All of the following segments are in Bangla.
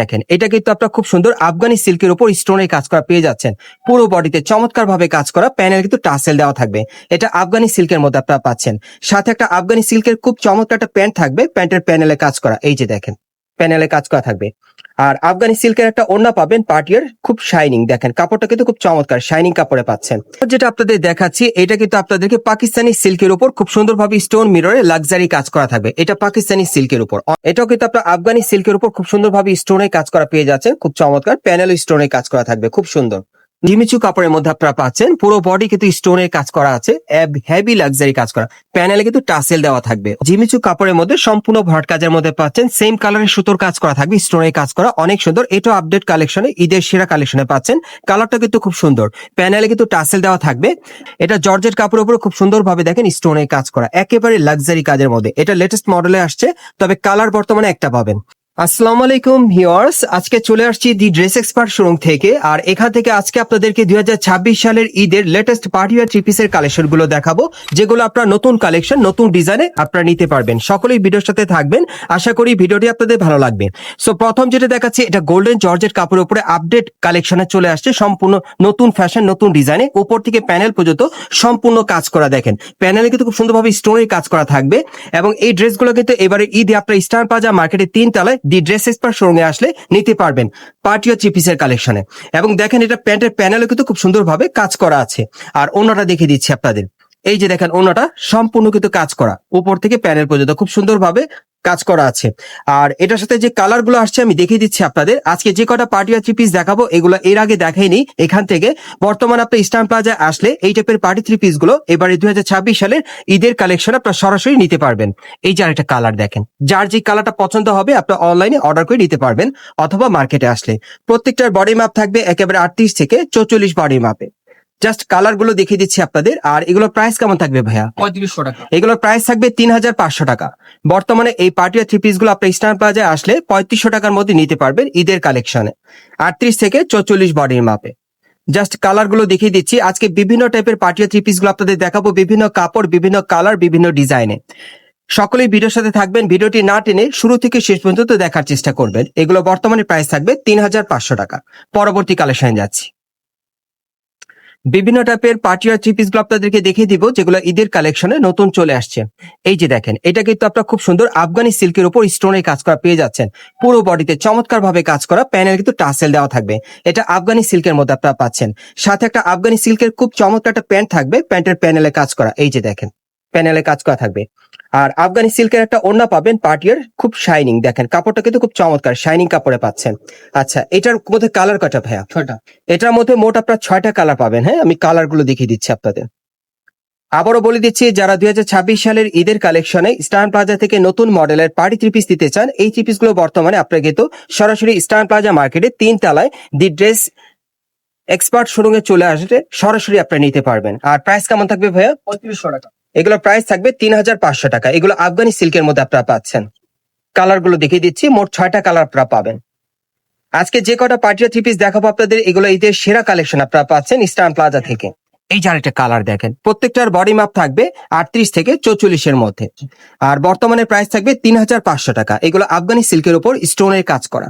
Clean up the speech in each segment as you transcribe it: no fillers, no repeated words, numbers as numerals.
দেখেন এটা কিন্তু আপনার খুব সুন্দর আফগানি সিল্কের উপর স্টোনের কাজ করা পেয়ে যাচ্ছেন। পুরো বডিতে চমৎকার ভাবে কাজ করা, প্যানেল কিন্তু টাসেল দেওয়া থাকবে। এটা আফগানি সিল্কের মধ্যে আপনারা পাচ্ছেন। সাথে একটা আফগানি সিল্কের খুব চমৎকার একটা প্যান্ট থাকবে, প্যান্টের প্যানেলে কাজ করা, এই যে দেখেন প্যানেলে কাজ করা থাকবে। আর আফগানি সিল্কের একটা ওড়না পাবেন পার্টিয়ার, খুব শাইনিং, দেখেন কাপড়টা কিন্তু খুব চমৎকার শাইনিং কাপড়ে পাচ্ছেন। যেটা আপনাদের দেখাচ্ছি এটা কিন্তু আপনাদেরকে পাকিস্তানি সিল্কের উপর খুব সুন্দরভাবে স্টোন মিররে লাক্সারি কাজ করা থাকবে। এটা পাকিস্তানি সিল্কের উপর, এটাও কিন্তু আপনার আফগানি সিল্কের উপর খুব সুন্দরভাবে স্টোনে কাজ করা পেয়ে যাচ্ছেন। খুব চমৎকার প্যানেল স্টোনে কাজ করা থাকবে, খুব সুন্দর জিমিচু কাপড়ের মধ্যে আপনারা পাচ্ছেন। পুরো বডি কিন্তু স্টোনের কাজ করা আছে, হেভি লাক্সারি কাজ করা, প্যানেলে কিন্তু টাসেল দেওয়া থাকবে। জিমিচু কাপড়ের মধ্যে সম্পূর্ণ ভরাট কাজের মধ্যে পাচ্ছেন। সেম কালারের সুতোর কাজ করা থাকবে, স্টোনের কাজ করা, অনেক সুন্দর। এটা আপডেট কালেকশনে, ঈদের সেরা কালেকশনে পাচ্ছেন। কালারটা কিন্তু খুব সুন্দর, প্যানেলে কিন্তু টাসেল দেওয়া থাকবে। এটা জর্জেট কাপড়ের উপর খুব সুন্দর ভাবে দেখেন স্টোনের কাজ করা, একেবারে লাক্সারি কাজের মধ্যে। এটা লেটেস্ট মডেলে আসছে, তবে কালার বর্তমানে একটা পাবেন। আসসালামু আলাইকুম ভিউয়ার্স, আজকে চলে আসছি দি ড্রেস এক্সপার্ট শোরুম থেকে। আর এখান থেকে আজকে আপনাদেরকে 2026 সালের ঈদের লেটেস্ট পার্টি ওয়্যার থ্রি পিসের কালেকশন গুলো দেখাবো, যেগুলো আপনার নতুন কালেকশন, নতুন ডিজাইনে আপনারা নিতে পারবেন। সকলেই ভিডিওর সাথে থাকবেন, আশা করি ভিডিওটি আপনাদের ভালো লাগবে। সো প্রথম যেটা দেখাচ্ছি, এটা গোল্ডেন জর্জেট কাপড়ের উপরে আপডেট কালেকশনে চলে আসছে, সম্পূর্ণ নতুন ফ্যাশন, নতুন ডিজাইনে। উপর থেকে প্যানেল পর্যন্ত সম্পূর্ণ কাজ করা, দেখেন প্যানেলে কিন্তু খুব সুন্দরভাবে স্টোনের কাজ করা থাকবে। এবং এই ড্রেসগুলো কিন্তু এবারে ঈদে আপনার স্টার প্লাজা মার্কেটে 3 তলায় দি ড্রেস এক্সপার্ট শোরুমে আসলে নিতে পারবেন পার্টি ওয়্যার থ্রি পিসের কালেকশনে। এবং দেখেন এটা প্যান্টের প্যানেলে কিন্তু খুব সুন্দরভাবে কাজ করা আছে। আর ওনাটা দেখিয়ে দিচ্ছি আপনাদের, এই যে দেখেন ওনাটা সম্পূর্ণ কিন্তু কাজ করা, উপর থেকে প্যানেল পর্যন্ত খুব সুন্দরভাবে কাজ করা আছে। আর এটার সাথে যে কালার গুলো আসছে আমি দেখিয়ে দিচ্ছি আপনাদের। আজকে যে কটা পার্টি ওয়্যার থ্রি পিস দেখাবো, এগুলো এর আগে দেখাইনি এখান থেকে। বর্তমানে আপনি স্টার প্লাজা আসলে এই টাইপের পার্টি থ্রি পিস গুলো এবারে 2026 সালের ঈদের কালেকশন আপনার সরাসরি নিতে পারবেন। এই যে আরেকটা কালার দেখেন, যার যে কালারটা পছন্দ হবে আপনার অনলাইনে অর্ডার করে নিতে পারবেন, অথবা মার্কেটে আসলে। প্রত্যেকটার বডি মাপ থাকবে একেবারে 38 থেকে 44 বডি মাপে। জাস্ট কালার গুলো দেখিয়ে দিচ্ছি আপনাদের। আর এগুলোর প্রাইস কেমন থাকবে ভাইয়া? 3500 টাকা। এগুলোর প্রাইস থাকবে 3500 টাকা। বর্তমানে এই পার্টি ওয়্যার থ্রি পিস গুলো আপনার স্টার প্লাজায় আসলে 3500 টাকার মধ্যে নিতে পারবেন ঈদের কালেকশনে, 38 থেকে 44 বডির মাপে। জাস্ট কালার গুলো দেখিয়ে দিচ্ছি। আজকে বিভিন্ন টাইপের পার্টি ওয়্যার থ্রি পিস গুলো আপনাদের দেখাবো, বিভিন্ন কাপড়, বিভিন্ন কালার, বিভিন্ন ডিজাইনে। সকলেই ভিডিওর সাথে থাকবেন, ভিডিওটি না টেনে শুরু থেকে শেষ পর্যন্ত দেখার চেষ্টা করবেন। এগুলো বর্তমানে প্রাইস থাকবে 3500 টাকা। পরবর্তী কালেকশনে যাচ্ছি। বিভিন্ন টাইপের পার্টি ওয়্যার থ্রি পিস গুলো আপনাদেরকে দেখিয়ে দিব, যেগুলো ঈদের কালেকশনে নতুন চলে আসছে। এই যে দেখেন এটা কিন্তু আপনার খুব সুন্দর আফগানি সিল্কের উপর স্টোনের কাজ করা পেয়ে যাচ্ছেন। পুরো বডিতে চমৎকার ভাবে কাজ করা, প্যানেল কিন্তু টাসেল দেওয়া থাকবে। এটা আফগানি সিল্কের মধ্যে আপনারা পাচ্ছেন। সাথে একটা আফগানি সিল্কের খুব চমৎকার একটা প্যান্ট থাকবে, প্যান্টের প্যানেলে কাজ করা, এই যে দেখেন প্যানেলে কাজ করা থাকবে। আর আফগানি সিল্কের একটা ওড়না পাবেন পার্টিয়ার, খুব শাইনিং, দেখেন কাপড়টা কিন্তু খুব চমৎকার শাইনিং কাপড়ে পাচ্ছেন। আচ্ছা, এটার মধ্যে কালার কয়টা ভাইয়া? 6টা। এটার মধ্যে মোট আপনার 6টা কালার পাবেন। হ্যাঁ, আমি কালার গুলো দেখিয়ে দিচ্ছি আপনাদের। আবারও বলে দিচ্ছি, যারা 2026 সালের ঈদের কালেকশনে স্টার প্লাজা থেকে নতুন মডেলের পার্টি থ্রি পিস দিতে চান, এই থ্রি পিস গুলো বর্তমানে আপনার কিন্তু সরাসরি স্টার প্লাজা মার্কেটে 3 তলায় দি ড্রেস এক্সপার্ট শোরুমে চলে আসলে সরাসরি আপনারা নিতে পারবেন। আর প্রাইস কেমন থাকবে ভাইয়া? 3500 টাকা। এগুলোর প্রাইস থাকবে 3500 টাকা। এগুলো আফগানি সিল্কের মধ্যে আপনারা পাচ্ছেন। কালার গুলো দেখিয়ে দিচ্ছি, মোট 6টা কালার আপনারা পাবেন। আজকে যে কটা পার্টি থ্রি পিস দেখাবো আপনাদের, এগুলো ঈদের সেরা কালেকশন আপনারা পাচ্ছেন স্টার প্লাজা থেকে। এই যে আরেকটা কালার দেখেন, প্রত্যেকটার বডি মাপ থাকবে 38 থেকে 44 এর মধ্যে। আর বর্তমানে প্রাইস থাকবে 3500 টাকা। এগুলো আফগানি সিল্কের উপর স্টোনের কাজ করা।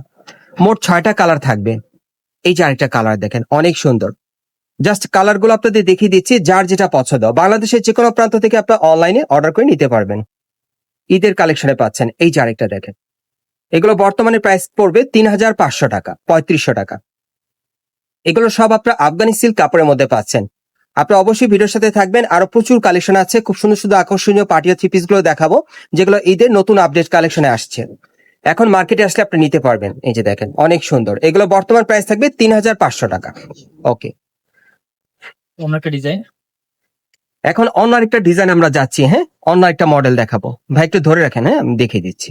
মোট 6টা কালার থাকবে। এই যে আরেকটা কালার দেখেন, অনেক সুন্দর। জাস্ট কালার গুলো আপনাদের দেখিয়ে দিচ্ছি, যার যেটা পছন্দ বাংলাদেশের যে কোনো প্রান্ত থেকে আপনার অনলাইনে অর্ডার করে নিতে পারবেন। ঈদের কালেকশনে পাচ্ছেন। এই যে আরেকটা দেখেন, এগুলো বর্তমানে প্রাইস পড়বে 3500 টাকা, 3500 টাকা। এগুলো সব আপনার আফগানি সিল্ক কাপড়ের মধ্যে পাচ্ছেন। আপনারা অবশ্যই ভিডিওর সাথে থাকবেন, আরো প্রচুর কালেকশন আছে। খুব সুন্দর সুন্দর আকর্ষণীয় পার্টি থ্রি পিস গুলো দেখাবো, যেগুলো ঈদের নতুন আপডেট কালেকশনে আসছে। এখন মার্কেটে আসলে আপনি নিতে পারবেন। এই যে দেখেন অনেক সুন্দর, এগুলো বর্তমান প্রাইস থাকবে 3500 টাকা। ওকে, অন্য একটা ডিজাইন। এখন অন্য আরেকটা ডিজাইন আমরা যাচ্ছি। হ্যাঁ, অন্য একটা মডেল দেখাবো। ভাই একটু ধরে রাখেন, হ্যাঁ আমি দেখিয়ে দিচ্ছি।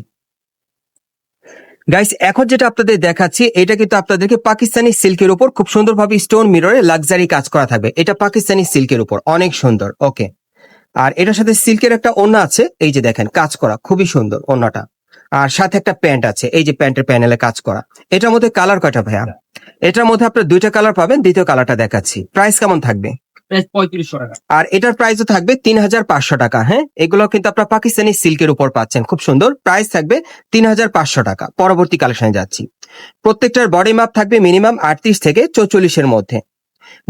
গাইস, এখন যেটা আপনাদের দেখাচ্ছি এটা কিন্তু আপনাদেরকে পাকিস্তানি সিল্কের উপর খুব সুন্দরভাবে স্টোন মিররে লাক্সারি কাজ করা থাকবে। এটা পাকিস্তানি সিল্কের উপর, অনেক সুন্দর। ওকে, আর এটার সাথে সিল্কের একটা ওড়না আছে, এই যে দেখেন কাজ করা, খুবই সুন্দর ওড়নাটা। আর সাথে একটা প্যান্ট আছে, এই যে প্যান্টের প্যানেলে কাজ করা। এটার মধ্যে কালার কয়টা ভাইয়া? এটার মধ্যে আপনার 2টা কালার পাবেন। দ্বিতীয় কালারটা দেখাচ্ছি। প্রাইস কেমন থাকবে? প্রাইস 3500 টাকা। আর এটার প্রাইসও থাকবে 3500 টাকা। হ্যাঁ, এগুলো কিন্তু আপনার পাকিস্তানি সিল্কের উপর পাচ্ছেন, খুব সুন্দর। প্রাইস থাকবে 3500 টাকা। পরবর্তী কালেকশনে যাচ্ছি। প্রত্যেকটার বডি মাপ থাকবে মিনিমাম 38 থেকে 44-এর মধ্যে।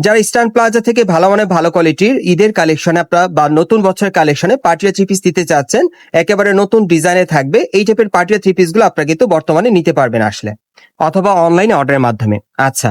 যারা ইস্টার্ন প্লাজা থেকে ভালো মানের ভালো কোয়ালিটির ঈদের কালেকশনে আপনারা বা নতুন বছরের কালেকশনে পার্টিয়া থ্রি পিস দিতে চাচ্ছেন, একেবারে নতুন ডিজাইনে থাকবে এই টাইপের পার্টিয়া থ্রি পিস গুলো আপনারা কিন্তু বর্তমানে নিতে পারবেন আসলে, অথবা অনলাইনে অর্ডারের মাধ্যমে। আচ্ছা,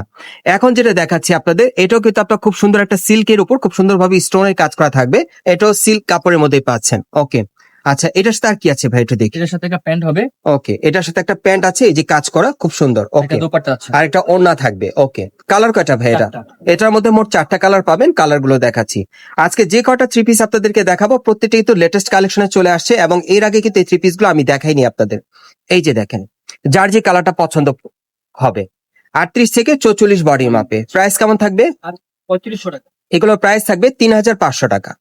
এখন যেটা দেখাচ্ছি আপনাদের, এটাও কিন্তু আপনার খুব সুন্দর একটা সিল্কের উপর খুব সুন্দরভাবে স্টোনের কাজ করা থাকবে, এটাও সিল্ক কাপড়ের মধ্যেই পাচ্ছেন। ওকে, আচ্ছা এটার সাথে আর কি আছে ভাই, একটু দেখি। এটার সাথে একটা প্যান্ট হবে, ওকে, এটার সাথে একটা প্যান্ট আছে, এই যে কাজ করা খুব সুন্দর। একটা ওকে, দোপাট্টা আছে। আর একটা ওড়না থাকবে। ওকে, কালার কয়টা ভাই এটা? চারটা। এটার মধ্যে মোট 4টা কালার পাবেন, কালার গুলো দেখাচ্ছি। আজকে যে কটা থ্রি পিস আপনাদেরকে দেখাবো প্রত্যেকটা কিন্তু লেটেস্ট কালেকশনে চলে আসছে, এবং এর আগে কিন্তু এই থ্রি পিস গুলো আমি দেখাইনি আপনাদের। এই যে দেখেন, যার যে কালারটা পছন্দ হবে, 38 থেকে 44 বডি মাপে। প্রাইস কেমন থাকবে? 3500 টাকা। এগুলো প্রাইস থাকবে 3500 টাকা।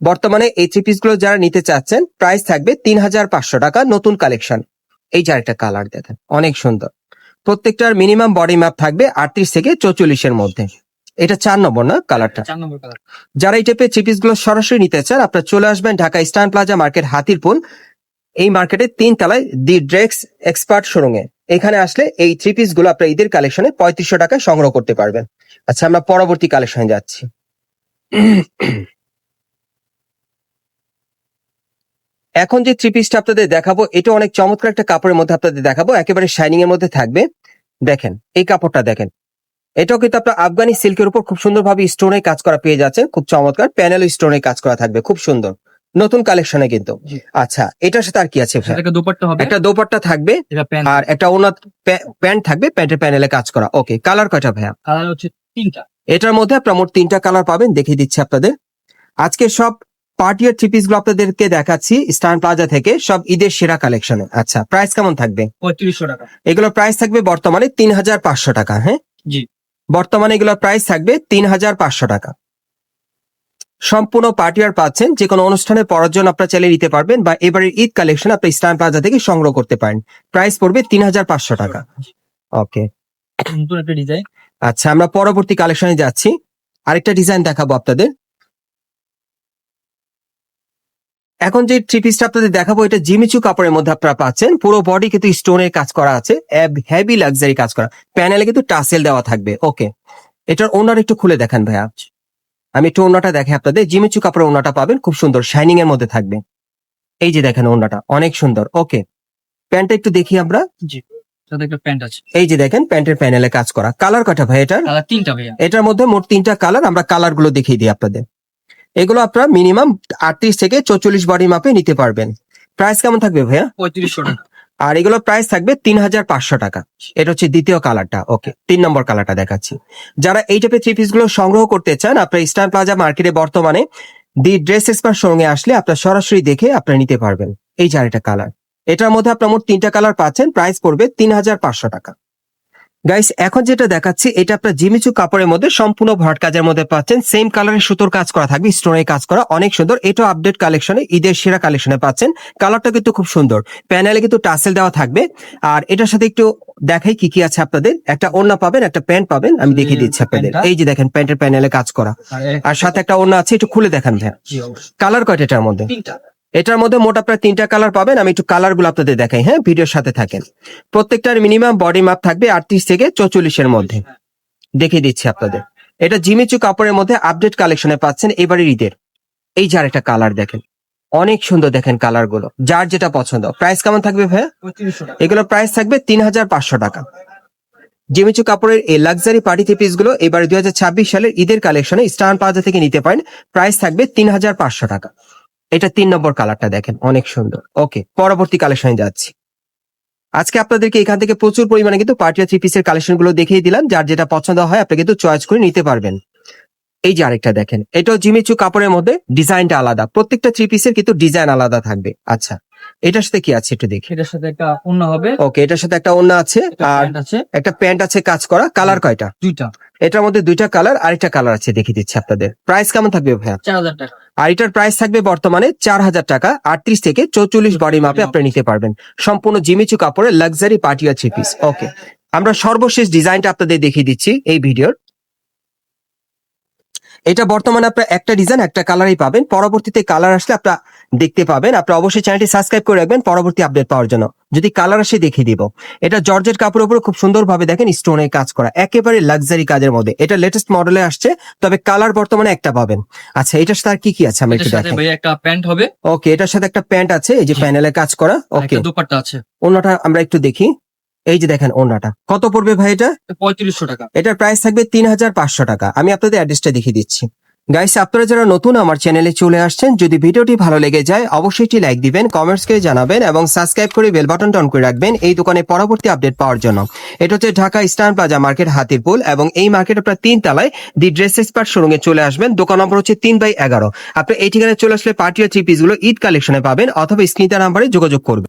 বর্তমানে এই থ্রি পিস গুলো যারা নিতে চাচ্ছেন, প্রাইস থাকবে 3500 টাকা, নতুন কালেকশন। এই যে একটা কালার দেখেন, অনেক সুন্দর। প্রত্যেকটার মিনিমাম বডি মাপ থাকবে 38 থেকে 44-এর মধ্যে। এটা 4 নম্বর না কালারটা? 4 নম্বর কালার। যারা এই টাইপের থ্রি পিস গুলো সরাসরি নিতে চান, আপনারা চলে আসবেন Dhaka eastern plaza market Hatirpul. এই মার্কেটের 3 তলায় দি ড্রেক্স এক্সপার্ট শোরুমে। এখানে আসলে এই থ্রি পিস গুলো আপনারা ঈদের কালেকশনে 3500 টাকায় সংগ্রহ করতে পারবেন। আচ্ছা, আমরা পরবর্তী কালেকশনে যাচ্ছি। এখন যে থ্রি পিসটা আপনাদের দেখাবো, এটা অনেক চমৎকার একটা কাপড়ের মধ্যে আপনাদের দেখাবো, একেবারে শাইনিং এর মধ্যে থাকবে। দেখেন এই কাপড়টা দেখেন, এটাও কিন্তু আপনার আফগানি সিল্কের উপর খুব সুন্দরভাবে স্টোনে কাজ করা পেয়ে যাচ্ছে, খুব চমৎকার প্যানেল স্টোনে কাজ করা থাকবে, খুব সুন্দর নতুন কালেকশনে কিন্তু। জি। আচ্ছা, এটার সাথে আর কি আছে ভাই? সাথে একটা দোপাট্টা হবে, একটা দোপাট্টা থাকবে, এটা প্যান্ট। আর একটা ওনার প্যান্ট থাকবে, প্যান্টের প্যানেলে কাজ করা। ওকে, কালার কয়টা ভাইয়া? কালার হচ্ছে 3টা। এটার মধ্যে আপনার মোট 3টা কালার পাবেন, দেখিয়ে দিচ্ছি আপনাদের। আজকে সব পার্টিয়ার থ্রি পিস গুলো আপনাদেরকে দেখাচ্ছি ইস্টার্ন প্লাজা থেকে, সব ঈদের সেরা কালেকশনে। আচ্ছা, প্রাইস কেমন থাকবে? 3500 টাকা। এগুলো প্রাইস থাকবে বর্তমানে 3500 টাকা। হ্যাঁ জি। বর্তমানে এগুলো প্রাইস থাকবে 3500 টাকা। সম্পূর্ণ পার্টিয়ার পাচ্ছেন, যে কোনো অনুষ্ঠানে পরার জন্য আপনারা চাইলে নিতে পারবেন, বা এবারের ঈদ কালেকশন আপনি ইস্টার্ন প্লাজা থেকে সংগ্রহ করতে পারেন। প্রাইস পড়বে 3500 টাকা। ওকে, নতুন একটা ডিজাইন। আচ্ছা আমরা পরবর্তী কালেকশনে যাচ্ছি, আরেকটা ডিজাইন দেখাবো আপনাদের। এখন যে থ্রি পিসটা আপনাদের দেখাবো, এটা জিমিচু কাপড়ের মধ্যে আপনারা পাচ্ছেন, পুরো বডি কিন্তু স্টোনের কাজ করা আছে, হেভি লাক্সারি কাজ করা, প্যানেলে কিন্তু টাসেল দেওয়া থাকবে। ওকে, এটার ওনার একটু খুলে দেখান ভাইয়া, আমি একটু ওনাটা দেখে আপনাদের। জিমিচু কাপড়ের ওনাটা পাবেন, খুব সুন্দর শাইনিং এর মধ্যে থাকবে। এই যে দেখেন ওনাটা অনেক সুন্দর। ওকে, প্যান্টটা একটু দেখি আমরা। জি, সাথে একটা প্যান্ট আছে। এই যে দেখেন প্যান্টের প্যানেলে কাজ করা। কালার কয়টা ভাই এটার? কালার 3টা ভাইয়া। এটার মধ্যে মোট 3টা কালার, আমরা কালার গুলো দেখিয়ে দিই আপনাদের। এগুলো আপনারা মিনিমাম 38 থেকে 44 বডি মাপে নিতে পারবেন। প্রাইস কেমন থাকবে ভাইয়া? 3500 টাকা। আর এগুলো প্রাইস থাকবে 3500 টাকা। এটা হচ্ছে দ্বিতীয় কালারটা। ওকে, 3 নম্বর কালারটা দেখাচ্ছি। যারা এই টাইপের থ্রি পিস গুলো সংগ্রহ করতে চান, আপনার ইস্টার্ন প্লাজা মার্কেটে বর্তমানে দি ড্রেস এক্সপার্ট শোরুমে আসলে আপনার সরাসরি দেখে আপনারা নিতে পারবেন। এই যে আরেকটা কালার, এটার মধ্যে আপনার মোট 3টা কালার পাচ্ছেন, প্রাইস পড়বে 3500 টাকা। গাইস, এখন যেটা দেখাচ্ছি, এটা আপনার জিমিচু কাপড়ের মধ্যে সম্পূর্ণ ভরাট কাজের মধ্যে পাচ্ছেন, সেম কালারের সুতোর কাজ করা থাকবে, স্টোনের কাজ করা, অনেক সুন্দর। এটা আপডেট কালেকশনে, ঈদের সেরা কালেকশনে পাচ্ছেন। কালারটা কিন্তু খুব সুন্দর, প্যানেলে কিন্তু টাসেল দেওয়া থাকবে। আর এটার সাথে একটু দেখাই কি কি আছে আপনাদের। একটা ওড়না পাবেন, একটা প্যান্ট পাবেন, আমি দেখিয়ে দিচ্ছি আপনাদের। এই যে দেখেন প্যান্টের প্যানেলে কাজ করা, আর সাথে একটা ওড়না আছে, একটু খুলে দেখান ভাইয়া। জি অবশ্যই। কালার কয়টা এটার মধ্যে? 3টা। এটার মধ্যে মোট আপনার 3টা কালার পাবেন, আমি একটু কালার গুলো আপনাদের দেখাই। হ্যাঁ, ভিডিওর সাথে থাকেন। প্রত্যেকটার মিনিমাম বডি মাপ থাকবে 38 থেকে 44-এর মধ্যে, দেখিয়ে দিচ্ছি আপনাদের। এটা জিমিচু কাপড়ের মধ্যে আপডেট কালেকশনে পাচ্ছেন এবারের ঈদের। এই যে আরেকটা কালার দেখেন, অনেক সুন্দর দেখেন কালার গুলো, যার যেটা পছন্দ। প্রাইস কেমন থাকবে ভাইয়া? 3500 টাকা। এগুলো প্রাইস থাকবে 3500 টাকা। জিমিচু কাপড়ের এই লাক্সারি পার্টি থ্রি পিস গুলো এবারে 2026 সালের ঈদের কালেকশনে ইস্টার্ন প্লাজা থেকে নিতে পারেন, প্রাইস থাকবে 3500 টাকা। এটা 3 নম্বর কালারটা দেখেন, অনেক সুন্দর। ওকে, পরবর্তী কালেকশনে যাচ্ছি। আজকে আপনাদেরকে এখান থেকে প্রচুর পরিমাণে কিন্তু পার্টিয়া থ্রি পিসের কালেকশন গুলো দেখিয়ে দিলাম, যার যেটা পছন্দ হয় আপনি কিন্তু চয়েস করে নিতে পারবেন। এই যে আরেকটা দেখেন, এটাও জিমিচু কাপড়ের মধ্যে, ডিজাইনটা আলাদা, প্রত্যেকটা থ্রি পিসের কিন্তু ডিজাইন আলাদা থাকবে। আচ্ছা, এটার সাথে কি আছে একটু দেখি। এটার সাথে একটা ওড়না হবে, ওকে, এটার সাথে একটা ওড়না আছে, একটা আর প্যান্ট আছে, একটা প্যান্ট আছে কাজ করা। কালার কয়টা? 2টা। এটার মধ্যে 2টা কালার, আরেকটা কালার আছে, দেখিয়ে দিচ্ছি আপনাদের। প্রাইস কেমন থাকবে ভাইয়া? 4000 টাকা। আর এটার প্রাইস থাকবে বর্তমানে 4000 টাকা। 38 থেকে 44 বডি মাপে আপনি নিতে পারবেন, সম্পূর্ণ জিমিচু কাপড়ের লাক্সারি পার্টিয়া থ্রি পিস। ওকে, আমরা সর্বশেষ ডিজাইনটা আপনাদের দেখিয়ে দিচ্ছি এই ভিডিওর। এটা বর্তমানে আপনার একটা ডিজাইন একটা কালারই পাবেন, পরবর্তীতে কালার আসলে আপনারা দেখতে পাবেন। আপনারা অবশ্যই চ্যানেলটি সাবস্ক্রাইব করে রাখবেন পরবর্তী আপডেট পাওয়ার জন্য। যদি কালার আসে দেখিয়ে দিব। এটা জর্জেট কাপড়ের উপর খুব সুন্দরভাবে দেখেন স্টোনের কাজ করা, একেবারে লাক্সারি কাজের মধ্যে। এটা লেটেস্ট মডেলে আসছে, তবে কালার বর্তমানে একটা পাবেন। আচ্ছা, এটার সাথে আর কি কি আছে আমরা এটার একটু সাথে দেখেন। ভাই একটা প্যান্ট হবে, ওকে, এটার সাথে একটা প্যান্ট আছে, এই যে জি। প্যানেলে কাজ করা। আর ওকে, একটা দোপাট্টা আছে। ওন্নাটা আমরা একটু দেখি। এই যে দেখেন ওন্নাটা কত পড়বে ভাই এটা? 3500 টাকা। এটার প্রাইস থাকবে 3500 টাকা। আমি আপনাদের অ্যাড্রেসটা দেখিয়ে দিচ্ছি। গাইস, আপনারা যারা নতুন আমার চ্যানেলে চলে আসছেন, যদি ভিডিওটি ভালো লেগে যায় অবশ্যই একটি লাইক দিবেন, কমেন্টস করে জানাবেন এবং সাবস্ক্রাইব করে বেল বাটনটা অন করে রাখবেন এই দোকানে পরবর্তী আপডেট পাওয়ার জন্য। এটা হচ্ছে Dhaka eastern plaza market, Hatirpul, এবং এই মার্কেট আপনার 3 তলায় দি ড্রেস এক্সপার্ট শোরুমে চলে আসবেন। দোকান নম্বর হচ্ছে 3/11। আপনি এই ঠিকানায় চলে আসলে পার্টি ও থ্রি পিস গুলো ঈদ কালেকশনে পাবেন, অথবা স্ক্রিন নাম্বারে যোগাযোগ করবেন।